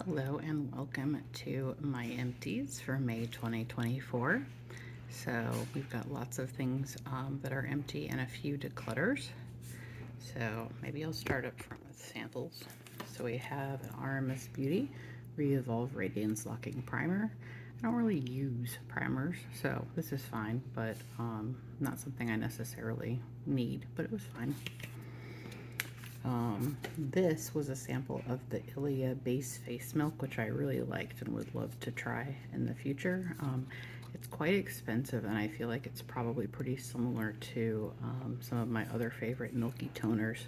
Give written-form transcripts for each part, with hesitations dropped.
Hello and welcome to my empties for May 2024. So we've got lots of things that are empty and a few declutters. So maybe I'll start up front with samples. So we have an RMS Beauty Re-Evolve Radiance Locking Primer. I don't really use primers, so this is fine, but not something I necessarily need, but it was fine. This was a sample of the Ilia Base Face Milk, which I really liked and would love to try in the future. It's quite expensive, and I feel like it's probably pretty similar to some of my other favorite milky toners,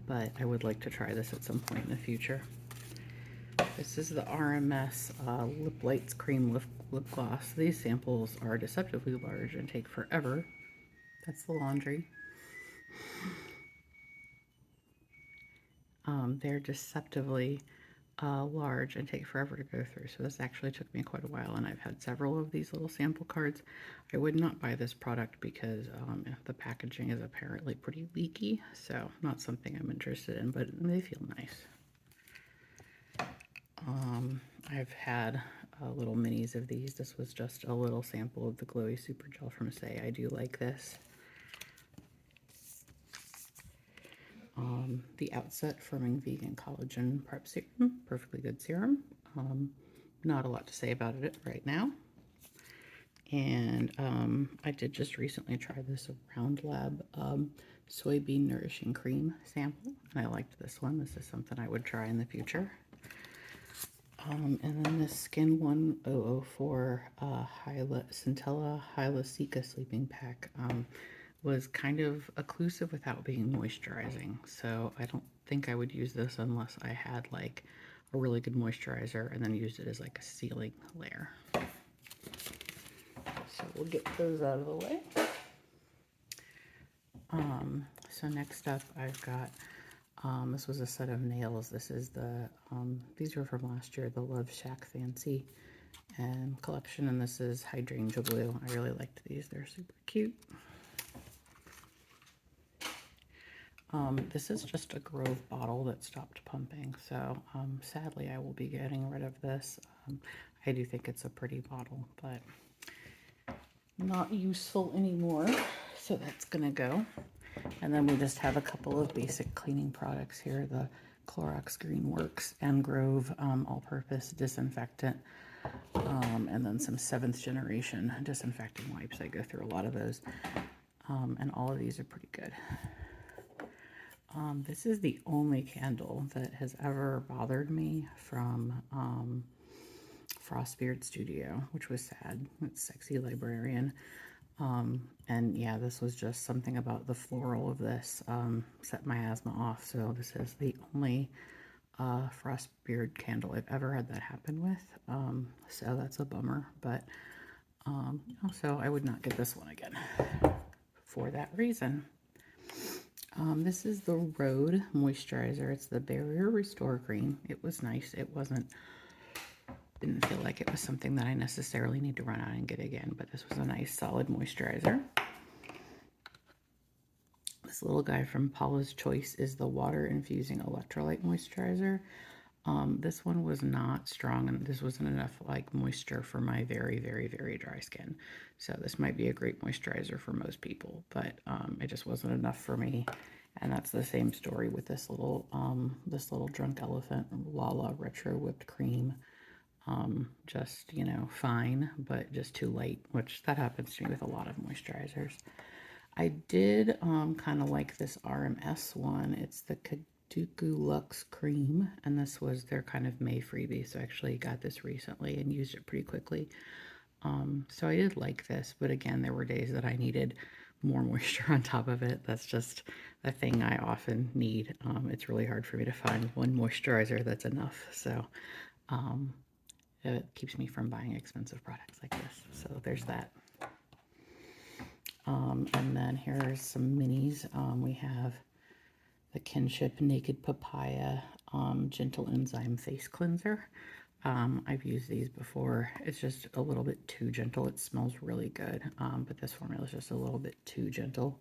but I would like to try this at some point in the future. This is the RMS Lip Lights Cream Lip Gloss. These samples are deceptively large and take forever. That's the laundry. They're deceptively large and take forever to go through. So this actually took me quite a while, and I've had several of these little sample cards. I would not buy this product because the packaging is apparently pretty leaky, so not something I'm interested in, but they feel nice. I've had little minis of these. This was just a little sample of the Glowy Super Gel from Say. I do like this. The Outset Firming Vegan Collagen Prep Serum, perfectly good serum. Not a lot to say about it right now. And I did just recently try this Round Lab Soybean Nourishing Cream sample, and I liked this one. This is something I would try in the future. And then this Skin 1004 Centella Hyaluronic Sleeping Pack was kind of occlusive without being moisturizing. So I don't think I would use this unless I had like a really good moisturizer and then used it as like a sealing layer. So we'll get those out of the way. So next up I've got, this was a set of nails. This is the, these were from last year, the Love Shack Fancy and collection, and this is Hydrangea Blue. I really liked these, they're super cute. This is just a Grove bottle that stopped pumping, so sadly I will be getting rid of this. I do think it's a pretty bottle, but not useful anymore, so that's gonna go. And then we just have a couple of basic cleaning products here, the Clorox Green Works and Grove all-purpose disinfectant, and then some 7th generation disinfecting wipes. I go through a lot of those, and all of these are pretty good. This is the only candle that has ever bothered me from Frostbeard Studio, which was sad. It's Sexy Librarian. And yeah, this was just something about the floral of this set my asthma off. So this is the only Frostbeard candle I've ever had that happen with. So that's a bummer, but so I would not get this one again for that reason. This is the Rhode Moisturizer. It's the Barrier Restore Cream. It was nice. It didn't feel like it was something that I necessarily need to run out and get again, but this was a nice solid moisturizer. This little guy from Paula's Choice is the Water Infusing Electrolyte Moisturizer. This one was not strong, and this wasn't enough like moisture for my very, very, very dry skin. So this might be a great moisturizer for most people, but it just wasn't enough for me. And that's the same story with this little Drunk Elephant Lala Retro Whipped Cream. Just, you know, fine, but just too light, which that happens to me with a lot of moisturizers. I did kind of like this RMS one. It's the Kaduku Luxe Cream, and this was their kind of May freebie, so I actually got this recently and used it pretty quickly. So I did like this, but again, there were days that I needed more moisture on top of it. That's just a thing I often need. It's really hard for me to find one moisturizer that's enough, so it keeps me from buying expensive products like this. So there's that. And then here's some minis. We have the Kinship Naked Papaya Gentle Enzyme Face Cleanser. I've used these before. It's just a little bit too gentle. It smells really good, but this formula is just a little bit too gentle.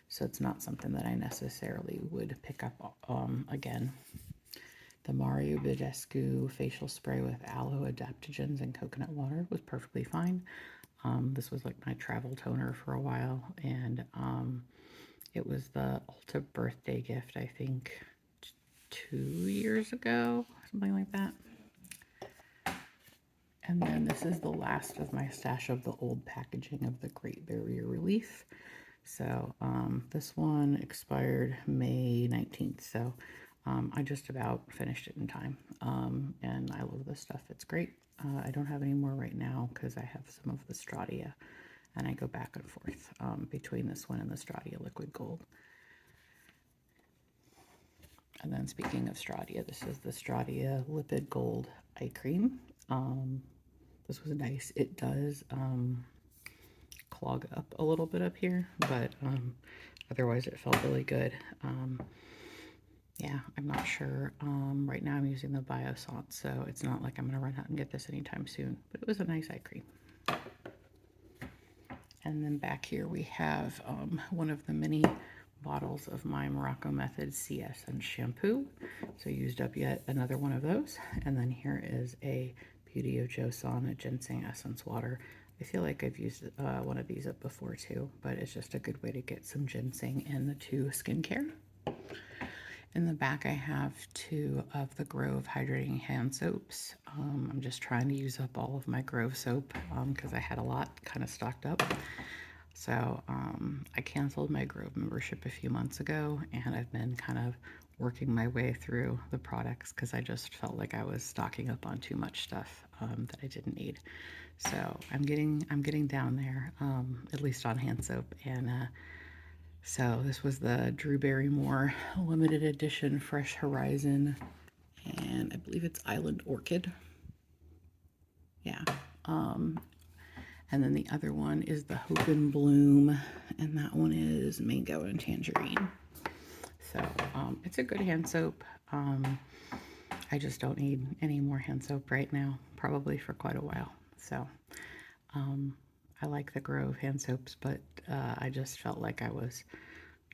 So it's not something that I necessarily would pick up again. The Mario Badescu facial spray with aloe adaptogens and coconut water was perfectly fine. This was like my travel toner for a while, and it was the Ulta birthday gift, I think 2 years ago, something like that. And then this is the last of my stash of the old packaging of the Great Barrier Relief. So this one expired May 19th. So I just about finished it in time. And I love this stuff. It's great. I don't have any more right now because I have some of the Stratia. And I go back and forth between this one and the Stratia Liquid Gold. And then speaking of Stratia, this is the Stratia Lipid Gold Eye Cream. This was nice. It does clog up a little bit up here, but otherwise it felt really good. Yeah, I'm not sure. Right now I'm using the Biosalt, so it's not like I'm going to run out and get this anytime soon, but it was a nice eye cream. And then back here we have one of the mini bottles of my Morocco Method CS and shampoo. So used up yet another one of those. And then here is a Beauty of Joseon ginseng essence water. I feel like I've used one of these up before too, but it's just a good way to get some ginseng into skincare. In the back, I have 2 of the Grove Hydrating Hand Soaps. I'm just trying to use up all of my Grove soap because I had a lot kind of stocked up. So I canceled my Grove membership a few months ago, and I've been kind of working my way through the products because I just felt like I was stocking up on too much stuff that I didn't need. So I'm getting down there, at least on hand soap. And so this was the Drew Barrymore limited edition Fresh Horizon, and I believe it's Island Orchid. Yeah. And then the other one is the Hope and Bloom, and that one is Mango and Tangerine. So it's a good hand soap. I just don't need any more hand soap right now, probably for quite a while. So I like the Grove hand soaps, but I just felt like I was,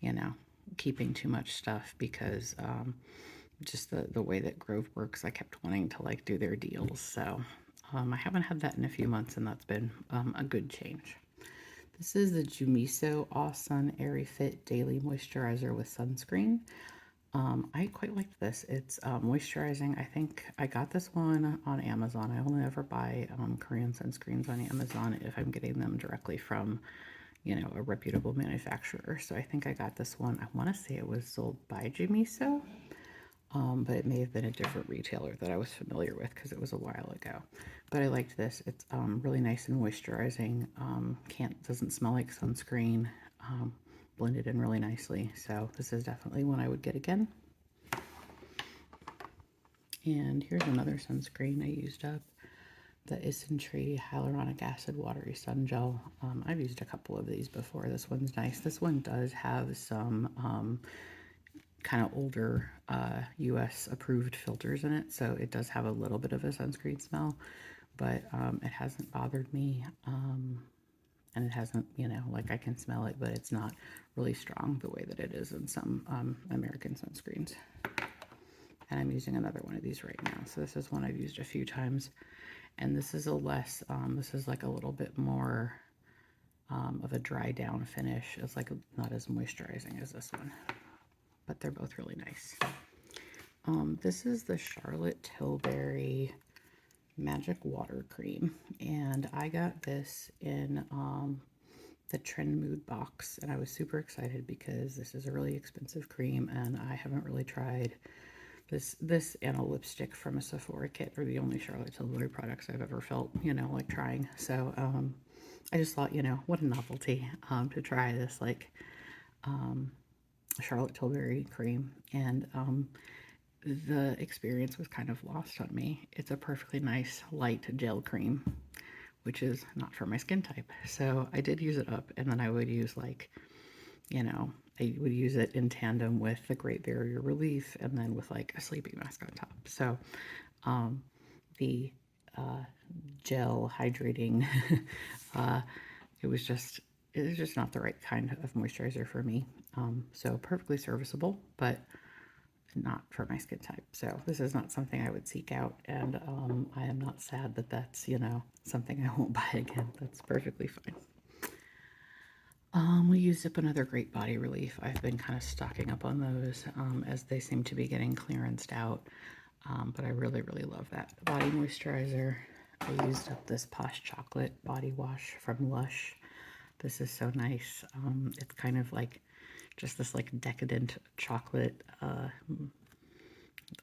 you know, keeping too much stuff because just the way that Grove works, I kept wanting to like do their deals. So I haven't had that in a few months, and that's been a good change. This is the Jumiso Aw Sun Airy Fit Daily Moisturizer with Sunscreen. I quite like this. It's moisturizing. I think I got this one on Amazon. I only ever buy Korean sunscreens on Amazon if I'm getting them directly from, you know, a reputable manufacturer. So I think I got this one. I want to say it was sold by Jumiso, but it may have been a different retailer that I was familiar with because it was a while ago. But I liked this. It's really nice and moisturizing. Doesn't smell like sunscreen. Blended in really nicely. So this is definitely one I would get again. And here's another sunscreen I used up. The Isntree Hyaluronic Acid Watery Sun Gel. I've used a couple of these before. This one's nice. This one does have some kind of older US approved filters in it, so it does have a little bit of a sunscreen smell, but it hasn't bothered me, and it hasn't, you know, like I can smell it, but it's not really strong the way that it is in some American sunscreens. And I'm using another one of these right now, so this is one I've used a few times, and this is a less, this is like a little bit more of a dry down finish. It's like not as moisturizing as this one, but they're both really nice. This is the Charlotte Tilbury Magic Water Cream, and I got this in the Trend Mood box, and I was super excited because this is a really expensive cream, and I haven't really tried this and a lipstick from a Sephora kit are the only Charlotte Tilbury products I've ever felt, you know, like trying. So I just thought, you know, what a novelty to try this like Charlotte Tilbury cream, and the experience was kind of lost on me. It's a perfectly nice light gel cream, which is not for my skin type. So I did use it up, and then I would use like, you know, I would use it in tandem with the Great Barrier Relief and then with like a sleeping mask on top. So the gel hydrating, it was just not the right kind of moisturizer for me. So perfectly serviceable, but not for my skin type. So this is not something I would seek out, and I am not sad that that's, you know, something I won't buy again. That's perfectly fine. We used up another Great Body Relief. I've been kind of stocking up on those as they seem to be getting clearanced out. But I really, really love that body moisturizer. I used up this Posh Chocolate body wash from Lush. This is so nice. It's kind of like just this like decadent chocolate, I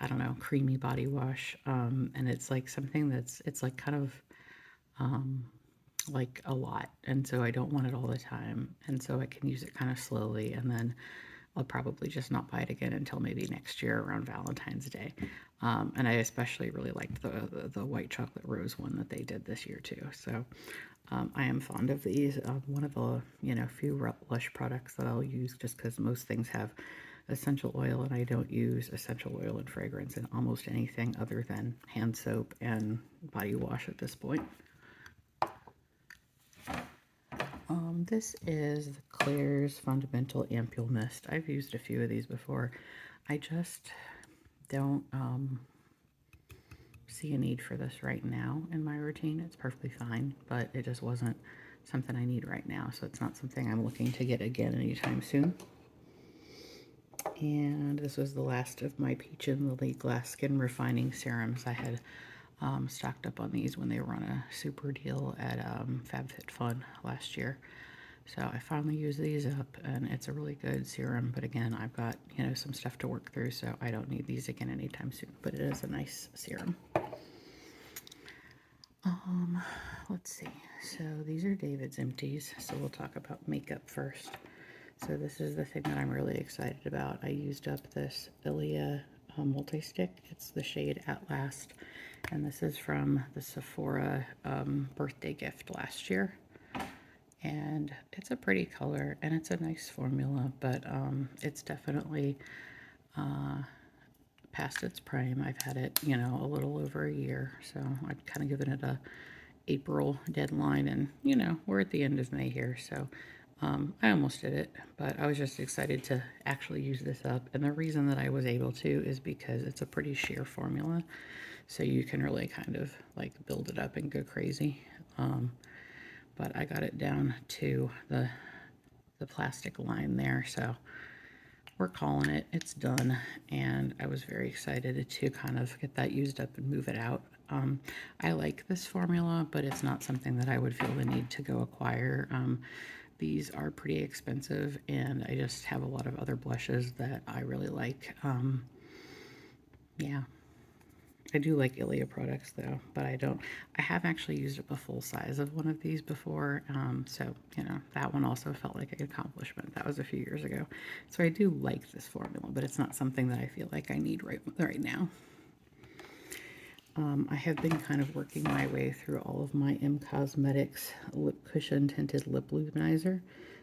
don't know, creamy body wash. And it's like something it's like kind of like a lot, and so I don't want it all the time, and so I can use it kind of slowly, and then I'll probably just not buy it again until maybe next year around Valentine's Day. And I especially really liked the white chocolate rose one that they did this year too. So I am fond of these. One of the, you know, few Lush products that I'll use, just because most things have essential oil, and I don't use essential oil and fragrance in almost anything other than hand soap and body wash at this point. This is the Claire's Fundamental Ampule Mist. I've used a few of these before. I just don't see a need for this right now in my routine. It's perfectly fine, but it just wasn't something I need right now, so it's not something I'm looking to get again anytime soon. And this was the last of my Peach and Lily Glass Skin Refining Serums. I had stocked up on these when they were on a super deal at FabFitFun last year. So I finally used these up, and it's a really good serum. But again, I've got, you know, some stuff to work through, so I don't need these again anytime soon. But it is a nice serum. Let's see. So these are David's Empties. So we'll talk about makeup first. So this is the thing that I'm really excited about. I used up this Ilia multi-stick. It's the shade At Last. And this is from the Sephora birthday gift last year. And it's a pretty color, and it's a nice formula, but it's definitely past its prime. I've had it, you know, a little over a year, so I've kind of given it a April deadline, and, you know, we're at the end of May here, so I almost did it, but I was just excited to actually use this up, and the reason that I was able to is because it's a pretty sheer formula, so you can really kind of, like, build it up and go crazy. But I got it down to the plastic line there, so we're calling it. It's done, and I was very excited to kind of get that used up and move it out. I like this formula, but it's not something that I would feel the need to go acquire. These are pretty expensive, and I just have a lot of other blushes that I really like. Yeah. I do like Ilia products though, but I have actually used up a full size of one of these before. So, you know, that one also felt like an accomplishment. That was a few years ago. So I do like this formula, but it's not something that I feel like I need right now. I have been kind of working my way through all of my M Cosmetics Lip Cushion Tinted Lip Luminizer.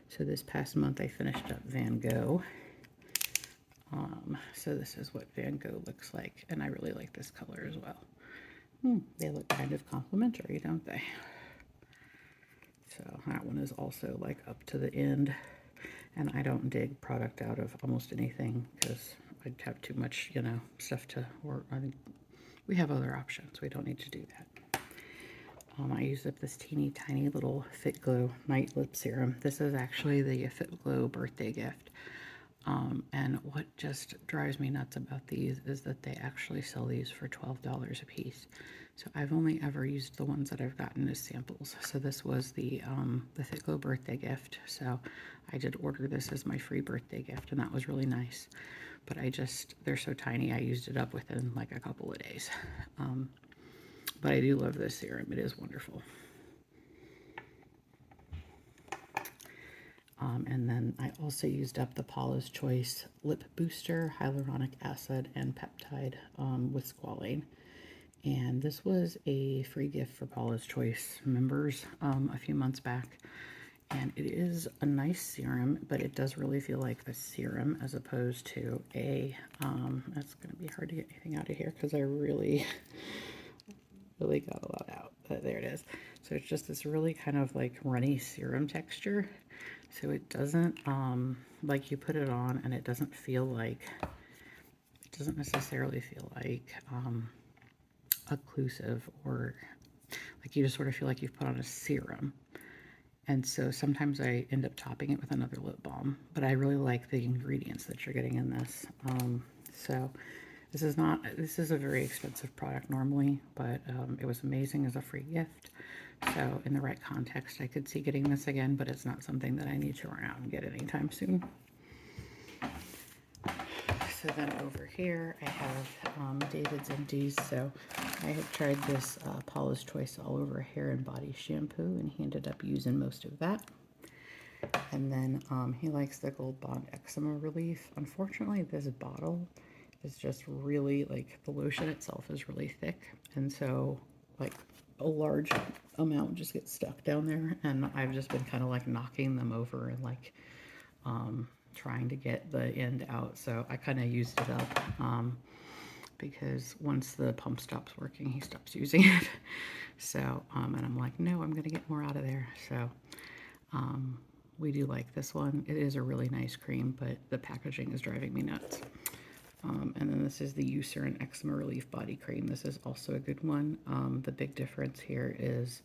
So this past month I finished up Van Gogh. So this is what Van Gogh looks like, and I really like this color as well. They look kind of complementary, don't they? So that one is also like up to the end, and I don't dig product out of almost anything because I'd have too much, you know, stuff to work. I think we have other options. We don't need to do that. I used up this teeny tiny little Fit Glow Night Lip Serum. This is actually the Fit Glow birthday gift. And what just drives me nuts about these is that they actually sell these for $12 a piece. So I've only ever used the ones that I've gotten as samples. So this was the Fit Glow birthday gift. So I did order this as my free birthday gift, and that was really nice. But they're so tiny, I used it up within like a couple of days. But I do love this serum. It is wonderful. And then I also used up the Paula's Choice Lip Booster, Hyaluronic Acid, and Peptide with squalane. And this was a free gift for Paula's Choice members a few months back. And it is a nice serum, but it does really feel like a serum as opposed to a, that's going to be hard to get anything out of here because I really, really got a lot out. But there it is. So it's just this really kind of like runny serum texture. So it doesn't, like you put it on and it doesn't feel like It doesn't necessarily feel like occlusive, or like you just sort of feel like you've put on a serum. And so sometimes I end up topping it with another lip balm, but I really like the ingredients that you're getting in this. So this is a very expensive product normally, but it was amazing as a free gift. So in the right context, I could see getting this again, but it's not something that I need to run out and get anytime soon. So then over here, I have David's Empties. So I have tried this Paula's Choice All Over Hair and Body Shampoo, and he ended up using most of that. And then he likes the Gold Bond Eczema Relief. Unfortunately, this bottle is just really, like, the lotion itself is really thick. And so, like, a large amount just gets stuck down there. And I've just been kind of, like, knocking them over and, like, trying to get the end out. So I kind of used it up because once the pump stops working, he stops using it. So, and I'm like, no, I'm going to get more out of there. So, we do like this one. It is a really nice cream, but the packaging is driving me nuts. And then this is the Eucerin Eczema Relief Body Cream. This is also a good one. The big difference here is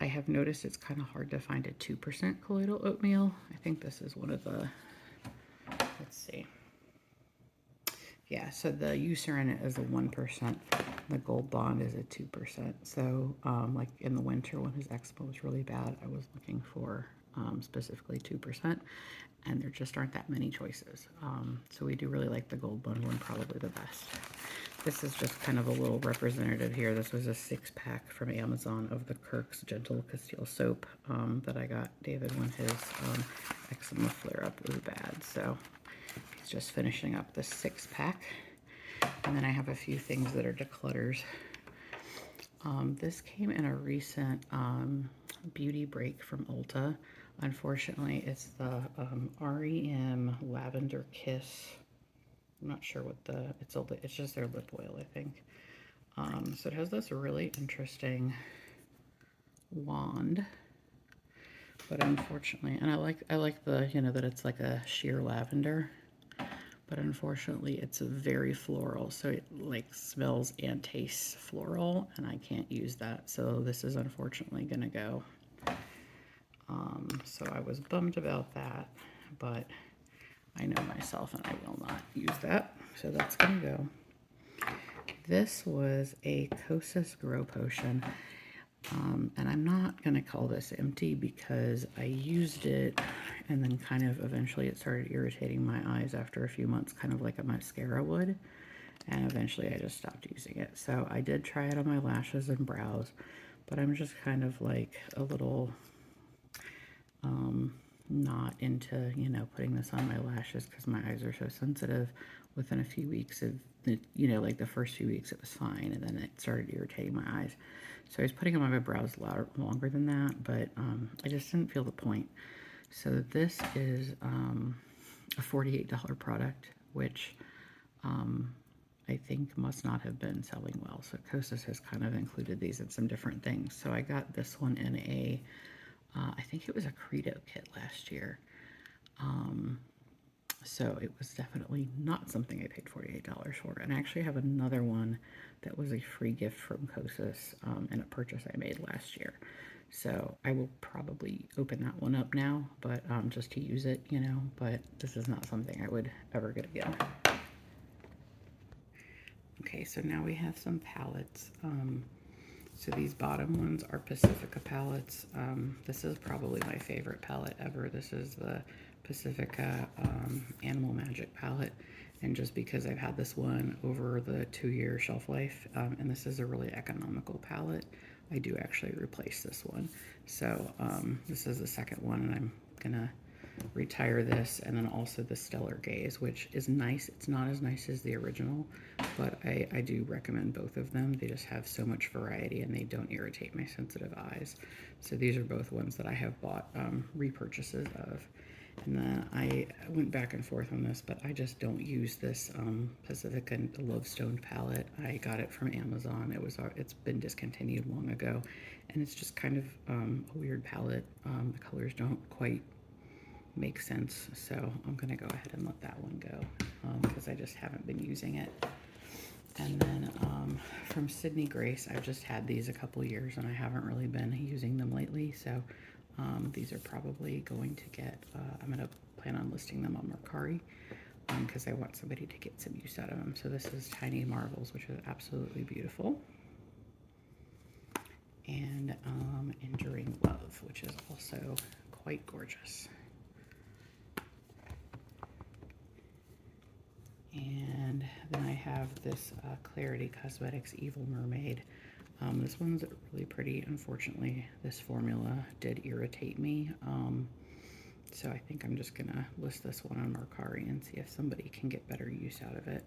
I have noticed it's kind of hard to find a 2% colloidal oatmeal. I think this is one of the, let's see. Yeah, so the Eucerin is a 1%. The Gold Bond is a 2%. So, like in the winter when his eczema was really bad, I was looking for specifically 2%, and there just aren't that many choices. So we do really like the Gold Bond one, probably the best. This is just kind of a little representative here. This was a 6-pack from Amazon of the Kirk's Gentle Castile Soap that I got David when his eczema flare-up was bad. So he's just finishing up the 6-pack. And then I have a few things that are declutters. This came in a recent beauty break from Ulta. Unfortunately, it's the REM Lavender Kiss. I'm not sure what it's just their lip oil, I think. So it has this really interesting wand, but unfortunately, and I like the, that it's like a sheer lavender, but unfortunately it's very floral, so it like smells and tastes floral, and I can't use that. So this is unfortunately gonna go. So I was bummed about that, but I know myself and I will not use that. So that's gonna go. This was a Kosas Grow Potion. And I'm not gonna call this empty because I used it and then kind of eventually it started irritating my eyes after a few months, kind of like a mascara would. And eventually I just stopped using it. So I did try it on my lashes and brows, but I'm just kind of like a little not into, putting this on my lashes because my eyes are so sensitive. Within a few weeks of, like the first few weeks it was fine, and then it started irritating my eyes. So I was putting them on my brows longer than that, but I just didn't feel the point. So this is a $48 product, which I think must not have been selling well. So Kosas has kind of included these in some different things. So I got this one in a I think it was a Credo kit last year. So it was definitely not something I paid $48 for. And I actually have another one that was a free gift from Kosas in a purchase I made last year. So I will probably open that one up now, but just to use it, but this is not something I would ever get again. Okay, so now we have some palettes. So these bottom ones are Pacifica palettes. This is probably my favorite palette ever. This is the Pacifica Animal Magic palette. And just because I've had this one over the 2-year shelf life, and this is a really economical palette, I do actually replace this one. So this is the second one, and I'm gonna retire this, and then also the Stellar Gaze, which is nice. It's not as nice as the original, but I do recommend both of them. They just have so much variety and they don't irritate my sensitive eyes. So these are both ones that I have bought repurchases of. And then I went back and forth on this, but I just don't use this Pacifica Lovestone palette. I got it from Amazon. It's been discontinued long ago, and it's just kind of a weird palette. The colors don't quite make sense. So I'm going to go ahead and let that one go because I just haven't been using it. And then from Sydney Grace, I've just had these a couple years and I haven't really been using them lately. So these are probably going to get, I'm going to plan on listing them on Mercari because I want somebody to get some use out of them. So this is Tiny Marvels, which is absolutely beautiful. And Enduring Love, which is also quite gorgeous. And then I have this Clarity Cosmetics Evil Mermaid. This one's really pretty. Unfortunately, this formula did irritate me. So I think I'm just gonna list this one on Mercari and see if somebody can get better use out of it.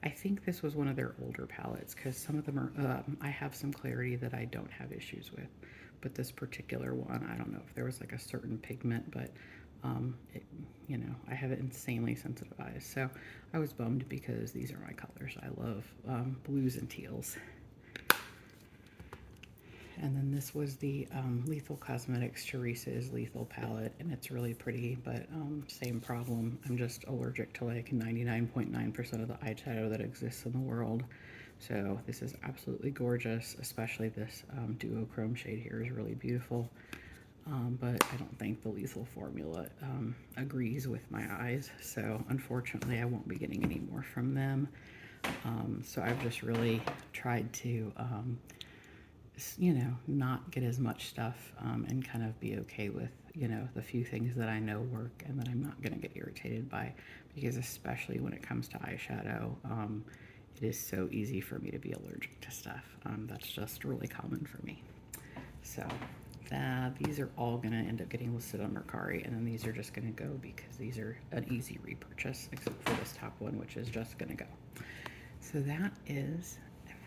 I think this was one of their older palettes because some of them are, I have some Clarity that I don't have issues with, but this particular one, I don't know if there was like a certain pigment, but you know, I have insanely sensitive eyes, so I was bummed because these are my colors. I love blues and teals. And then this was the Lethal Cosmetics Teresa is Lethal palette, and it's really pretty, but same problem. I'm just allergic to like 99.9% of the eyeshadow that exists in the world. So this is absolutely gorgeous, especially this duochrome shade here is really beautiful. But I don't think the Lethal formula agrees with my eyes, so unfortunately I won't be getting any more from them. So I've just really tried to you know, not get as much stuff and kind of be okay with, you know, the few things that I know work and that I'm not going to get irritated by, because especially when it comes to eyeshadow, it is so easy for me to be allergic to stuff. That's just really common for me. So these are all going to end up getting listed on Mercari, and then these are just going to go because these are an easy repurchase, except for this top one, which is just going to go. So that is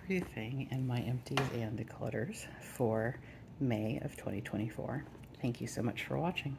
everything in my empties and declutters for May of 2024. Thank you so much for watching.